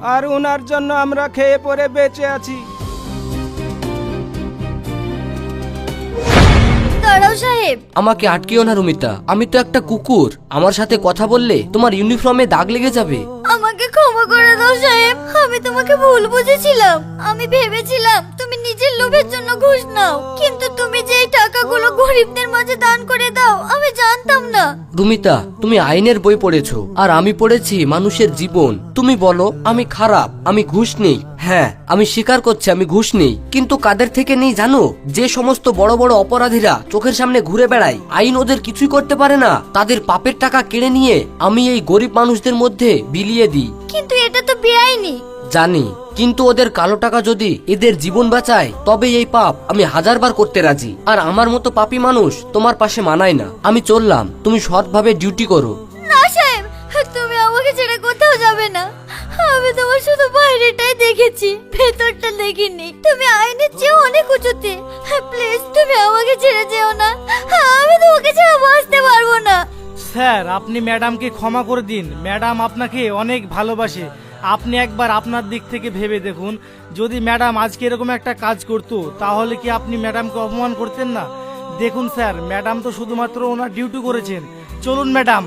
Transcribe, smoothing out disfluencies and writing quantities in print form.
আর ওনার জন্য আমরা খেয়ে পরে বেঁচে আছি। দাঁড়াও সাহেব। আমাকে আটকিও না রুমিতা, আমি তো একটা কুকুর। আমার সাথে কথা বললে তোমার ইউনিফর্মে দাগ লেগে যাবে। আমাকে ক্ষমা করে দাও সাহেব, আমি তোমাকে ভুল বুঝেছিলাম। আমি ভেবেছিলাম তুমি নিজের লোভের জন্য ঘুষ নাও, কিন্তু তুমি যে এই টাকাগুলো গরিবদের মাঝে দান করে দাও আমি জানতাম না। রুমিতা, তুমি আইনের বই পড়েছো আর আমি পড়েছি মানুষের জীবন। তুমি বলো আমি খারাপ, আমি ঘুষ নেই। হ্যাঁ, আমি স্বীকার করছি আমি ঘুষ নেই, কিন্তু কাদের থেকে নেই জানো? যে সমস্ত বড় বড় অপরাধীরা চোখের সামনে ঘুরে বেড়ায়, আইন ওদের কিছুই করতে পারে না, তাদের পাপের টাকা কেড়ে নিয়ে আমি এই গরিব মানুষদের মধ্যে বিলিয়ে দিই। কিন্তু এটা তো বেআইনি। জানি, কিন্তু ওদের কালো টাকা যদি এদের জীবন বাঁচায় তবে এই পাপ আমি 1000 বার করতে রাজি। আর আমার মতো পাপী মানুষ তোমার পাশে মানায় না। আমি চললাম, তুমি সৎভাবে ডিউটি করো। না সাহেব, তুমি আমাকে ছেড়ে কোথাও যাবে না। আমি তোমার শুধু বাইরেটাই দেখেছি, ভেতরটা দেখিনি। তুমি আইনের চেয়ে অনেক উঁচুতে। প্লিজ তুমি আমাকে ছেড়ে যেও না, আমি তোমাকে ছেড়ে বাঁচতে পারবো না। স্যার, আপনি ম্যাডামকে ক্ষমা করে দিন। ম্যাডাম আপনাকে অনেক ভালোবাসে। আপনি একবার আপনার দিক থেকে ভেবে দেখুন, যদি ম্যাডাম আজকে এরকম একটা কাজ করতো তাহলে কি আপনি ম্যাডামকে অপমান করতেন না? দেখুন স্যার, ম্যাডাম তো শুধুমাত্র ওনার ডিউটি করেছেন। চলুন ম্যাডাম।